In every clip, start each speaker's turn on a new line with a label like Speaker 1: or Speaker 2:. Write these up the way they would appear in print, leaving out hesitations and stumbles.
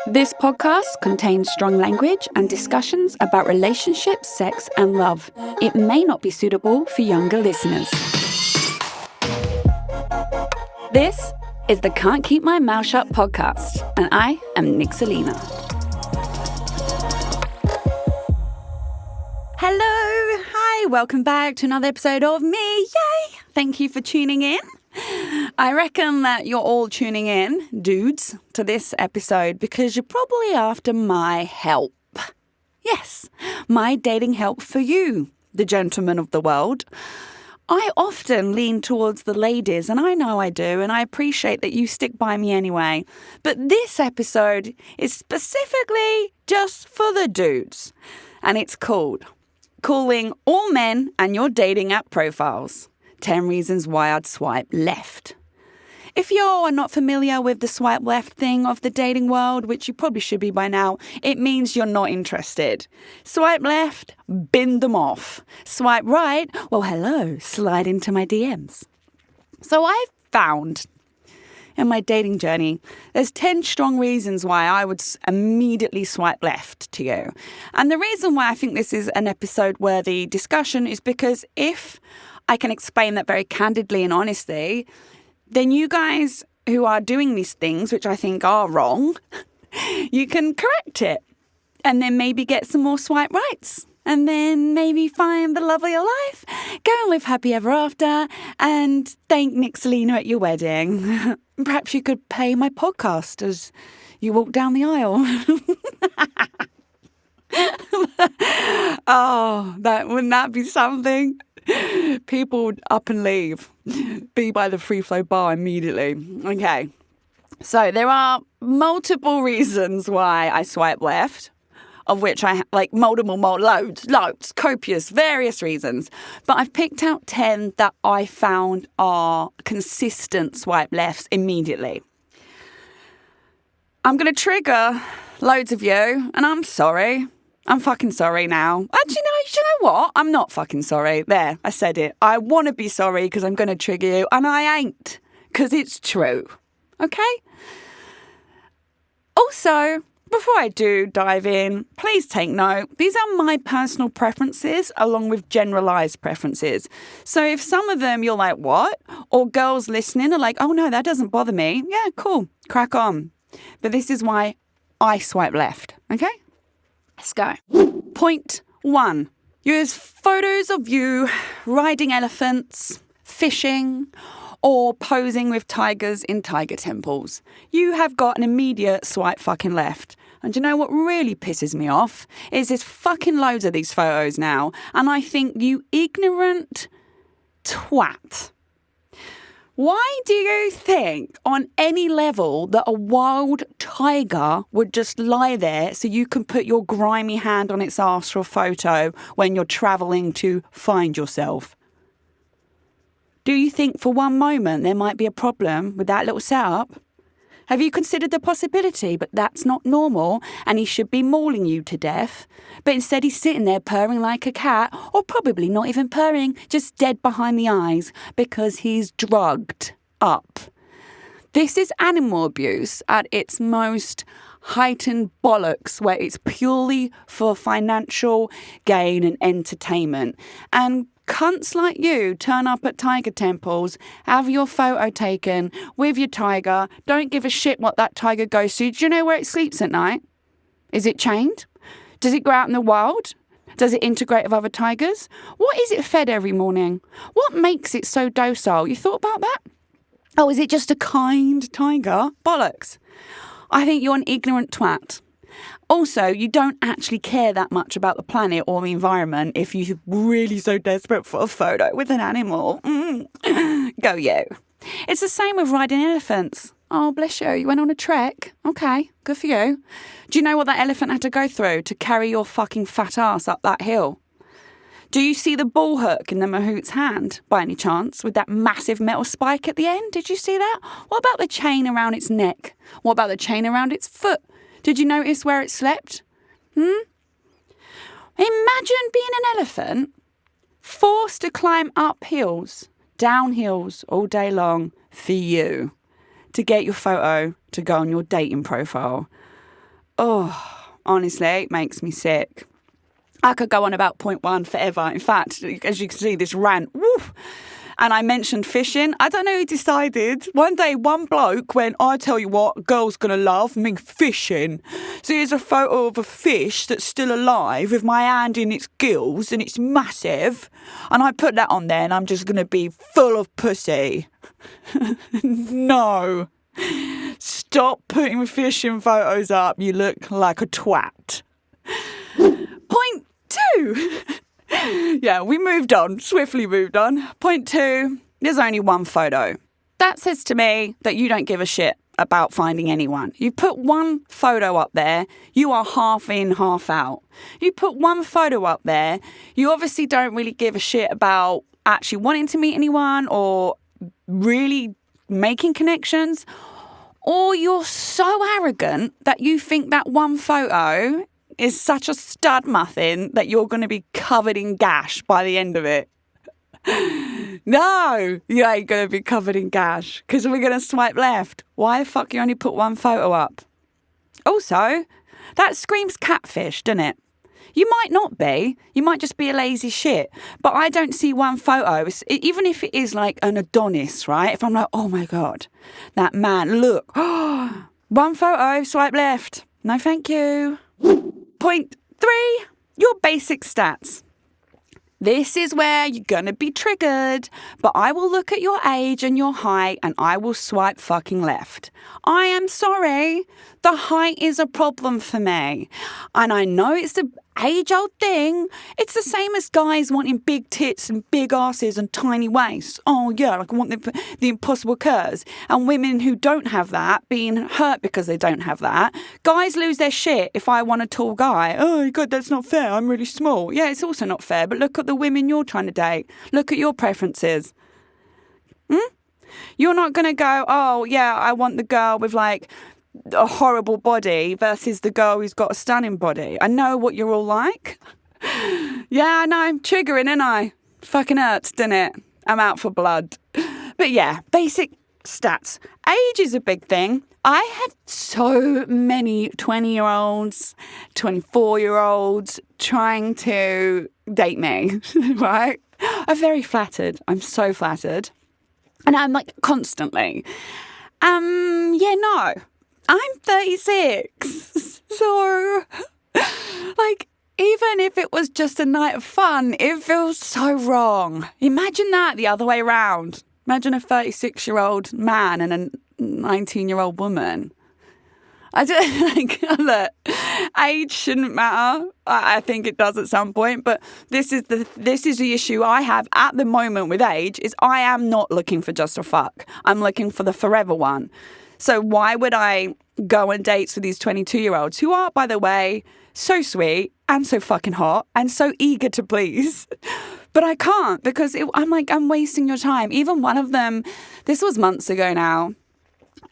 Speaker 1: This podcast contains strong language and discussions about relationships, sex, and love. It may not be suitable for younger listeners. This is the Can't Keep My Mouth Shut podcast, and I am Nick Selena. Hello, hi, welcome back to another episode of me. Yay! Thank you for tuning in. I reckon that you're all tuning in, dudes, to this episode because you're probably after my help. Yes, my dating help for you, the gentlemen of the world. I often lean towards the ladies, and I know I do, and I appreciate that you stick by me anyway. But this episode is specifically just for the dudes, and it's called Calling All Men and Your Dating App Profiles. 10 Reasons Why I'd Swipe Left. If you're not familiar with the swipe left thing of the dating world, which you probably should be by now, it means you're not interested. Swipe left, bin them off. Swipe right, well, hello, slide into my DMs. So I've found in my dating journey, there's 10 strong reasons why I would immediately swipe left to you. And the reason why I think this is an episode-worthy discussion is because if I can explain that very candidly and honestly, then you guys who are doing these things, which I think are wrong, you can correct it and then maybe get some more swipe rights and then maybe find the love of your life, go and live happy ever after and thank Nick Selena at your wedding. Perhaps you could play my podcast as you walk down the aisle. Oh, wouldn't that be something? People would up and leave, be by the free flow bar immediately. Okay, so there are multiple reasons why I swipe left, of which I loads, copious, various reasons. But I've picked out 10 that I found are consistent swipe lefts immediately. I'm going to trigger loads of you, and I'm sorry. I'm fucking sorry now. Actually, no, you know what? I'm not fucking sorry. There, I said it. I want to be sorry because I'm going to trigger you, and I ain't because it's true. Okay? Also, before I do dive in, please take note. These are my personal preferences along with generalized preferences. So if some of them you're like, what? Or girls listening are like, oh no, that doesn't bother me. Yeah, cool. Crack on. But this is why I swipe left. Okay? Let's go. Point 1. Use photos of you riding elephants, fishing, or posing with tigers in tiger temples. You have got an immediate swipe fucking left. And do you know what really pisses me off? Is there's fucking loads of these photos now. And I think you ignorant twat. Why do you think on any level that a wild tiger would just lie there so you can put your grimy hand on its arse for a photo when you're travelling to find yourself? Do you think for one moment there might be a problem with that little setup? Have you considered the possibility, but that's not normal and he should be mauling you to death? But instead he's sitting there purring like a cat, or probably not even purring, just dead behind the eyes because he's drugged up. This is animal abuse at its most heightened bollocks, where it's purely for financial gain and entertainment. And cunts like you turn up at tiger temples, have your photo taken with your tiger, don't give a shit what that tiger goes to. Do you know where it sleeps at night? Is it chained? Does it go out in the wild? Does it integrate with other tigers? What is it fed every morning? What makes it so docile? You thought about that? Oh, is it just a kind tiger? Bollocks. I think you're an ignorant twat. Also, you don't actually care that much about the planet or the environment if you're really so desperate for a photo with an animal. Go you. It's the same with riding elephants. Oh, bless you. You went on a trek. Okay, good for you. Do you know what that elephant had to go through to carry your fucking fat ass up that hill? Do you see the bull hook in the mahout's hand, by any chance, with that massive metal spike at the end? Did you see that? What about the chain around its neck? What about the chain around its foot? Did you notice where it slept? Imagine being an elephant, forced to climb up hills, down hills all day long for you, to get your photo to go on your dating profile. honestly, it makes me sick. I could go on about point one forever. In fact, as you can see, this rant, woof. And I mentioned fishing. I don't know who decided. One day, one bloke went, I tell you what, a girl's going to love me fishing. So here's a photo of a fish that's still alive with my hand in its gills and it's massive. And I put that on there and I'm just going to be full of pussy. No. Stop putting fishing photos up. You look like a twat. Point two. Yeah, we moved on, swiftly moved on. Point two, there's only one photo. That says to me that you don't give a shit about finding anyone. You put one photo up there, you are half in, half out. You put one photo up there, you obviously don't really give a shit about actually wanting to meet anyone or really making connections. Or you're so arrogant that you think that one photo is such a stud muffin that you're going to be covered in gash by the end of it. No, you ain't going to be covered in gash because we're going to swipe left. Why the fuck you only put one photo up? Also, that screams catfish, doesn't it? You might not be. You might just be a lazy shit. But I don't see one photo, even if it is like an Adonis, right? If I'm like, oh my God, that man, look. One photo, swipe left. No, thank you. Point three, your basic stats. This is where you're going to be triggered, but I will look at your age and your height and I will swipe fucking left. I am sorry. The height is a problem for me. And I know it's the age-old thing. It's the same as guys wanting big tits and big asses and tiny waists. Oh, yeah, like I want the impossible curves. And women who don't have that being hurt because they don't have that. Guys lose their shit if I want a tall guy. Oh, God, that's not fair. I'm really small. Yeah, it's also not fair. But look at the women you're trying to date. Look at your preferences. You're not going to go, oh, yeah, I want the girl with like a horrible body versus the girl who's got a stunning body. I know what you're all like. Yeah, I know. I'm triggering, ain't I? Fucking hurts, doesn't it? I'm out for blood. But yeah, basic stats. Age is a big thing. I have so many 20-year-olds, 24-year-olds trying to date me, right? I'm very flattered. I'm so flattered. And I'm like constantly, yeah, no, I'm 36. So, like, even if it was just a night of fun, it feels so wrong. Imagine that the other way around. Imagine a 36-year-old man and a 19-year-old woman. I just like, look, age shouldn't matter. I think it does at some point, but this is the issue I have at the moment with age is I am not looking for just a fuck. I'm looking for the forever one. So why would I go on dates with these 22-year-olds who are, by the way, so sweet and so fucking hot and so eager to please? But I can't because I'm like, I'm wasting your time. Even one of them, this was months ago now,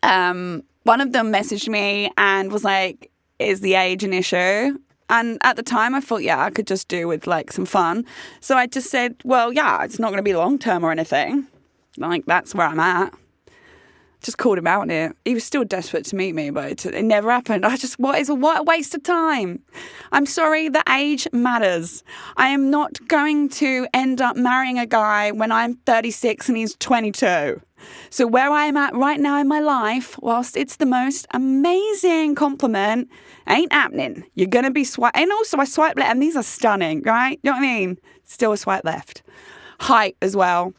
Speaker 1: one of them messaged me and was like, is the age an issue? And at the time I thought, yeah, I could just do with like some fun. So I just said, well, yeah, it's not going to be long term or anything. Like, that's where I'm at. Just called him out on it. He was still desperate to meet me, but it never happened. What a waste of time. I'm sorry, the age matters. I am not going to end up marrying a guy when I'm 36 and he's 22. So where I am at right now in my life, whilst it's the most amazing compliment, ain't happening. You're going to be and also I swipe left, and these are stunning, right? You know what I mean? Still a swipe left. Height as well.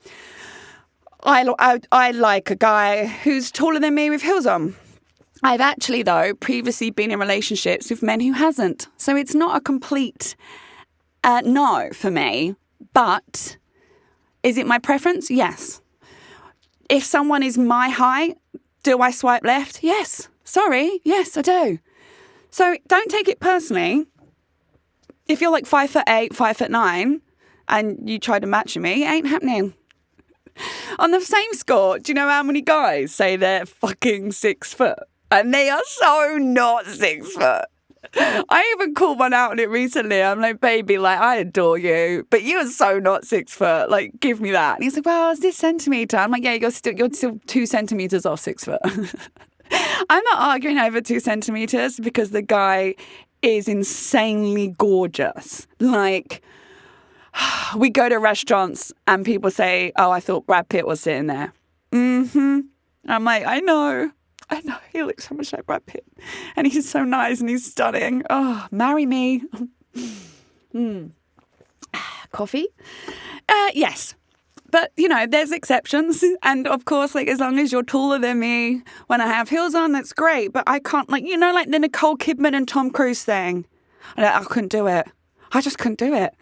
Speaker 1: I like a guy who's taller than me with heels on. I've actually, though, previously been in relationships with men who hasn't. So it's not a complete no for me. But is it my preference? Yes. If someone is my height, do I swipe left? Yes. Sorry. Yes, I do. So don't take it personally. If you're like 5'8", 5'9", and you try to match me, it ain't happening. On the same score, do you know how many guys say they're fucking 6 foot? And they are so not 6 foot. I even called one out on it recently. I'm like, baby, like, I adore you, but you are so not 6 foot. Like, give me that. And he's like, well, is this centimetre? I'm like, yeah, you're still 2 centimetres off 6 foot. I'm not arguing over 2 centimeters because the guy is insanely gorgeous. Like, we go to restaurants and people say, oh, I thought Brad Pitt was sitting there. I'm like, I know. He looks so much like Brad Pitt. And he's so nice and he's stunning. Oh, marry me. Coffee? Yes. But, there's exceptions. And, of course, as long as you're taller than me, when I have heels on, that's great. But I can't, like the Nicole Kidman and Tom Cruise thing. I couldn't do it. I just couldn't do it.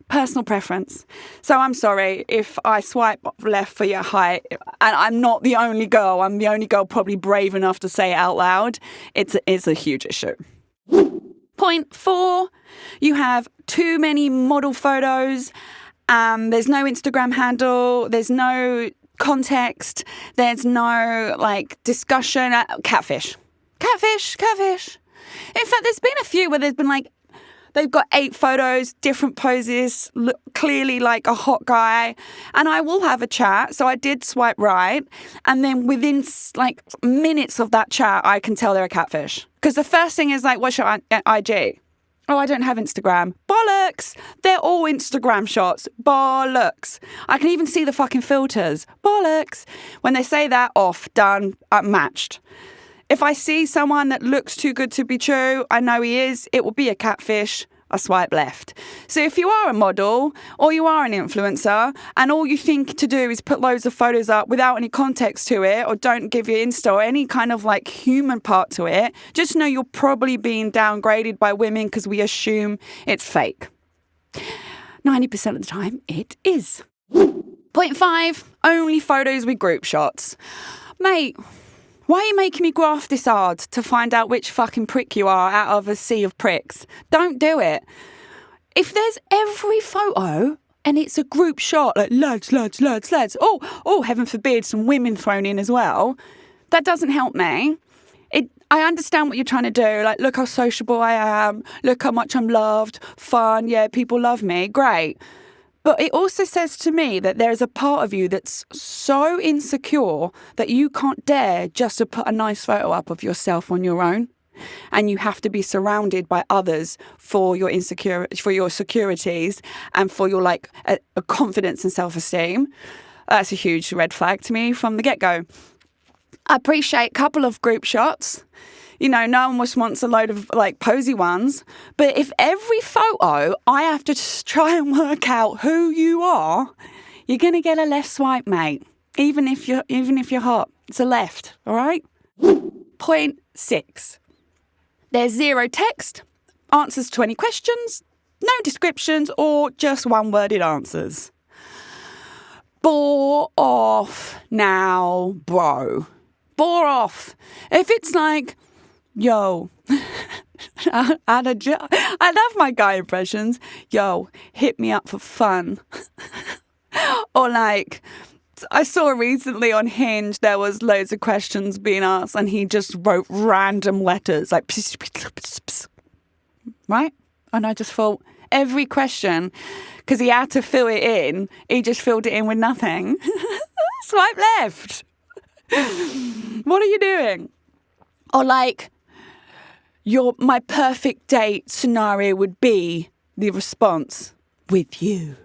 Speaker 1: Personal preference. So I'm sorry if I swipe left for your height. And I'm not the only girl. I'm the only girl probably brave enough to say it out loud. It's a huge issue. Point 4, you have too many model photos. There's no Instagram handle. There's no context. There's no discussion. Catfish. In fact, there's been a few where there's been they've got 8 photos, different poses, look clearly like a hot guy. And I will have a chat. So I did swipe right. And then within minutes of that chat, I can tell they're a catfish. Because the first thing is what's your IG? Oh, I don't have Instagram. Bollocks. They're all Instagram shots. Bollocks. I can even see the fucking filters. Bollocks. When they say that, off, done, matched. If I see someone that looks too good to be true, I know he is, it will be a catfish. I swipe left. So if you are a model or you are an influencer and all you think to do is put loads of photos up without any context to it or don't give your Insta or any kind of human part to it, just know you're probably being downgraded by women because we assume it's fake. 90% of the time, it is. Point 5, only photos with group shots. Mate, why are you making me graft this hard to find out which fucking prick you are out of a sea of pricks? Don't do it. If there's every photo and it's a group shot, lads. Oh, heaven forbid, some women thrown in as well. That doesn't help me. I understand what you're trying to do. Look how sociable I am. Look how much I'm loved. Fun. Yeah, people love me. Great. But it also says to me that there is a part of you that's so insecure that you can't dare just to put a nice photo up of yourself on your own. And you have to be surrounded by others for your securities and for your a confidence and self-esteem. That's a huge red flag to me from the get-go. I appreciate a couple of group shots. No one just wants a load of posy ones. But if every photo I have to just try and work out who you are, you're gonna get a left swipe, mate. Even if you're hot, it's a left. All right. Point 6. There's 0 text, answers to any questions, no descriptions, or just one-worded answers. Bore off now, bro. Bore off. If it's yo, I love my guy impressions. Yo, hit me up for fun. Or I saw recently on Hinge, there was loads of questions being asked and he just wrote random letters pss, pss, pss, pss. Right? And I just thought every question, because he had to fill it in, he just filled it in with nothing. Swipe left. What are you doing? Or my perfect date scenario would be the response, with you.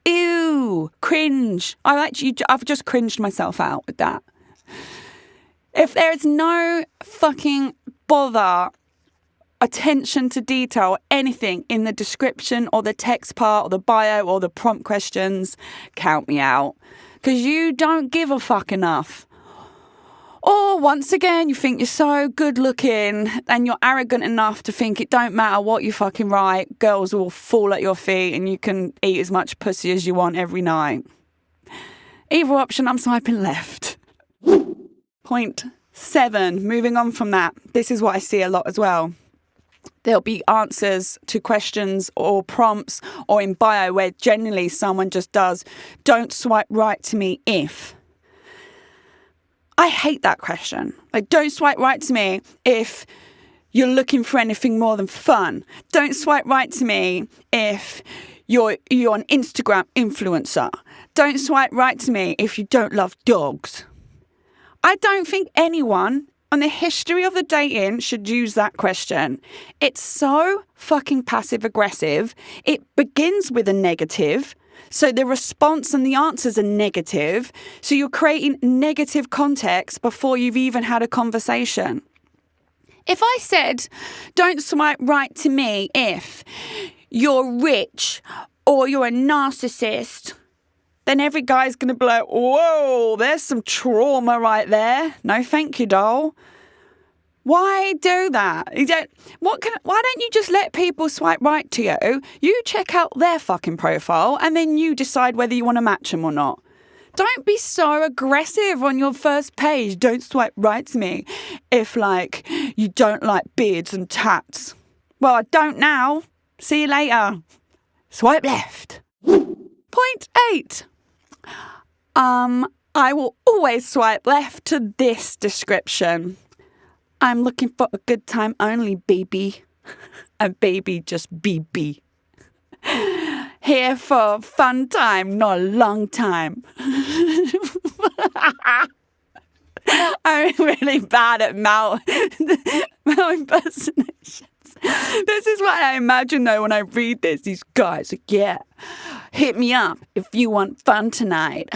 Speaker 1: Ew, cringe. I've just cringed myself out with that. If there's no fucking bother, attention to detail, anything in the description or the text part or the bio or the prompt questions, count me out. Because you don't give a fuck enough. Or once again, you think you're so good looking and you're arrogant enough to think it don't matter what you fucking write, girls will fall at your feet and you can eat as much pussy as you want every night. Either option, I'm swiping left. Point 7, moving on from that. This is what I see a lot as well. There'll be answers to questions or prompts or in bio where generally someone just does, don't swipe right to me if. I hate that question. Don't swipe right to me if you're looking for anything more than fun. Don't swipe right to me if you're an Instagram influencer. Don't swipe right to me if you don't love dogs. I don't think anyone on the history of the dating should use that question. It's so fucking passive aggressive. It begins with a negative. So the response and the answers are negative. So you're creating negative context before you've even had a conversation. If I said, don't swipe right to me if you're rich or you're a narcissist, then every guy's going to be like, whoa, there's some trauma right there. No, thank you, doll. Why do that? Why don't you just let people swipe right to you? You check out their fucking profile and then you decide whether you want to match them or not. Don't be so aggressive on your first page. Don't swipe right to me if, you don't like beards and tats. Well, I don't now. See you later. Swipe left. Point 8. I will always swipe left to this description. I'm looking for a good time only, baby. A baby, just BB. Here for a fun time, not a long time. I'm really bad at mouth impersonations. This is what I imagine, though, when I read this. These guys are, yeah, hit me up if you want fun tonight.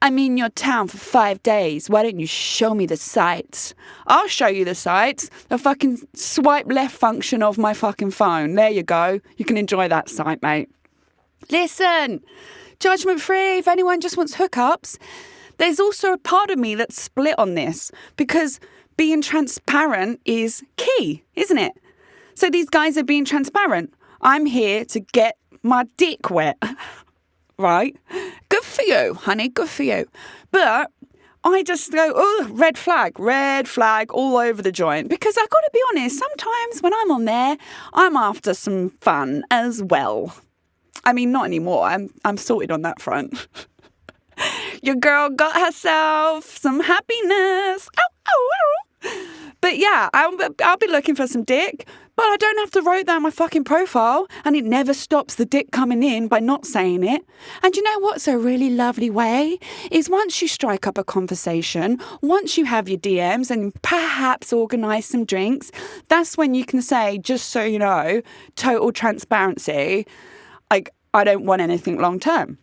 Speaker 1: I'm in your town for 5 days. Why don't you show me the sights? I'll show you the sights. The fucking swipe left function of my fucking phone. There you go. You can enjoy that sight, mate. Listen, judgment free. If anyone just wants hookups, there's also a part of me that's split on this because being transparent is key, isn't it? So these guys are being transparent. I'm here to get my dick wet. Right? Good for you, honey. Good for you. But I just go, oh, red flag all over the joint. Because I've got to be honest, sometimes when I'm on there, I'm after some fun as well. I mean, not anymore. I'm sorted on that front. Your girl got herself some happiness. Ow, ow, ow. But yeah, I'll be looking for some dick, but I don't have to write that on my fucking profile, and it never stops the dick coming in by not saying it. And you know what's a really lovely way? Is once you strike up a conversation, once you have your DMs and perhaps organise some drinks, that's when you can say, just so you know, total transparency, I don't want anything long term.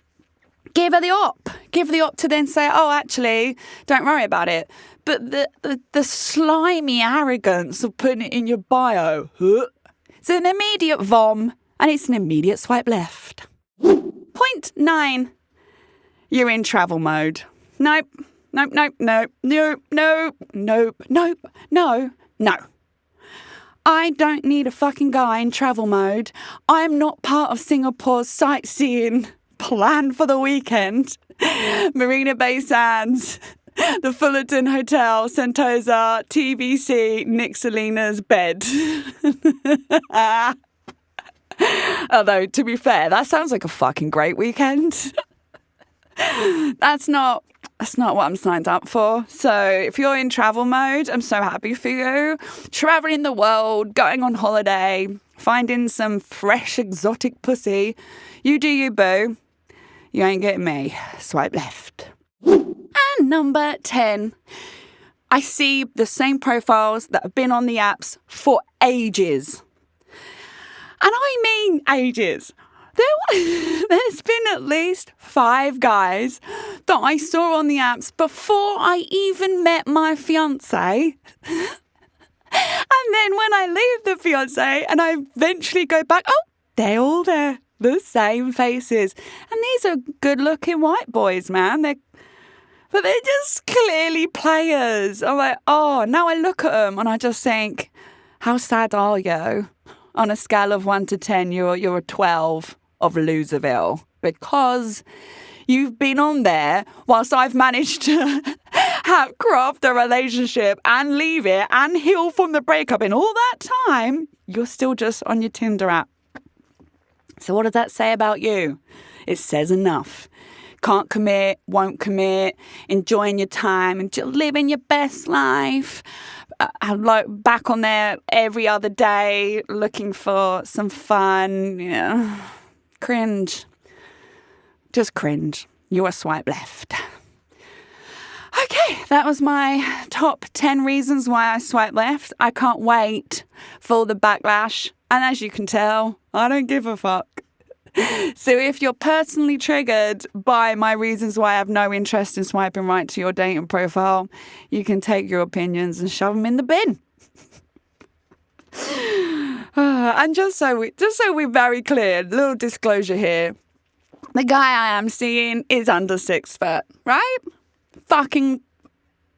Speaker 1: Give her the op. Give her the op to then say, oh, actually, don't worry about it. But the slimy arrogance of putting it in your bio, it's an immediate vom and it's an immediate swipe left. Point 9. You're in travel mode. Nope. I don't need a fucking guy in travel mode. I'm not part of Singapore's sightseeing plan for the weekend. Marina Bay Sands, the Fullerton Hotel, Sentosa, TBC, Nick Selena's bed. Although, to be fair, that sounds like a fucking great weekend. That's not what I'm signed up for. So if you're in travel mode, I'm so happy for you. Traveling the world, going on holiday, finding some fresh exotic pussy. You do you, boo. You ain't getting me. Swipe left. And number 10. I see the same profiles that have been on the apps for ages. And I mean ages. There's been at least 5 guys that I saw on the apps before I even met my fiancé. And then when I leave the fiancé and I eventually go back, oh, they're all there. The same faces. And these are good-looking white boys, man. But they're just clearly players. I'm like, oh, now I look at them and I just think, how sad are you? On a scale of 1 to 10, you're a 12 of Loserville. Because you've been on there whilst I've managed to craft a relationship and leave it and heal from the breakup. In all that time, you're still just on your Tinder app. So what does that say about you? It says enough. Can't commit, won't commit, enjoying your time and living your best life. Back on there every other day, looking for some fun. Yeah. Cringe. Just cringe. You're a swipe left. Okay, that was my top 10 reasons why I swipe left. I can't wait for the backlash. And as you can tell, I don't give a fuck. So if you're personally triggered by my reasons why I have no interest in swiping right to your dating profile, you can take your opinions and shove them in the bin. And just so we're very clear, little disclosure here. The guy I am seeing is under 6 foot, right? Fucking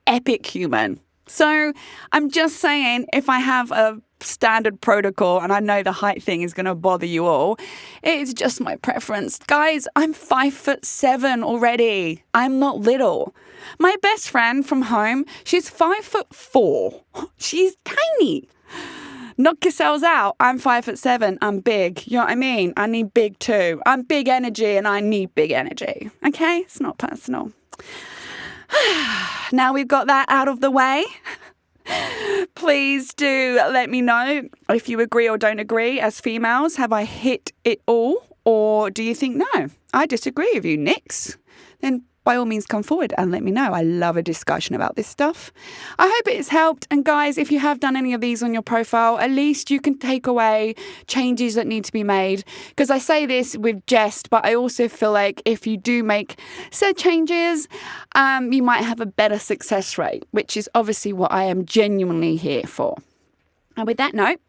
Speaker 1: epic human. So I'm just saying, if I have a standard protocol and I know the height thing is going to bother you all, it's just my preference. Guys, I'm 5'7" already. I'm not little. My best friend from home, she's 5'4". She's tiny. Knock yourselves out. I'm 5'7". I'm big. You know what I mean? I need big too. I'm big energy and I need big energy. Okay? It's not personal. Now we've got that out of the way. Please do let me know if you agree or don't agree. As females, have I hit it all? Or do you think, no, I disagree with you, Nix? Then by all means come forward and let me know. I love a discussion about this stuff. I hope it's helped. And guys, if you have done any of these on your profile, at least you can take away changes that need to be made. Because I say this with jest, but I also feel like if you do make said changes, you might have a better success rate, which is obviously what I am genuinely here for. And with that note,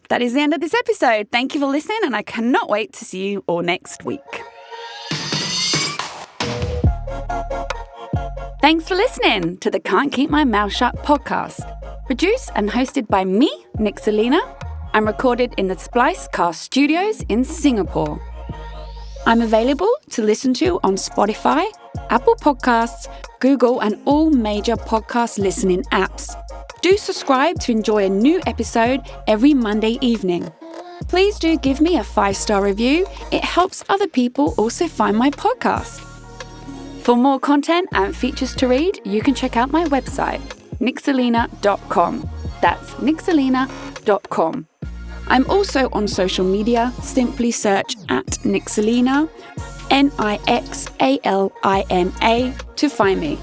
Speaker 1: that is the end of this episode. Thank you for listening, and I cannot wait to see you all next week. Thanks for listening to the Can't Keep My Mouth Shut podcast. Produced and hosted by me, Nixalina, and recorded in the Splicecast Studios in Singapore. I'm available to listen to on Spotify, Apple Podcasts, Google, and all major podcast listening apps. Do subscribe to enjoy a new episode every Monday evening. Please do give me a 5-star review. It helps other people also find my podcast. For more content and features to read, you can check out my website, nixalina.com. That's nixalina.com. I'm also on social media. Simply search at Nixalina, Nixalina, to find me.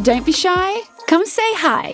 Speaker 1: Don't be shy. Come say hi.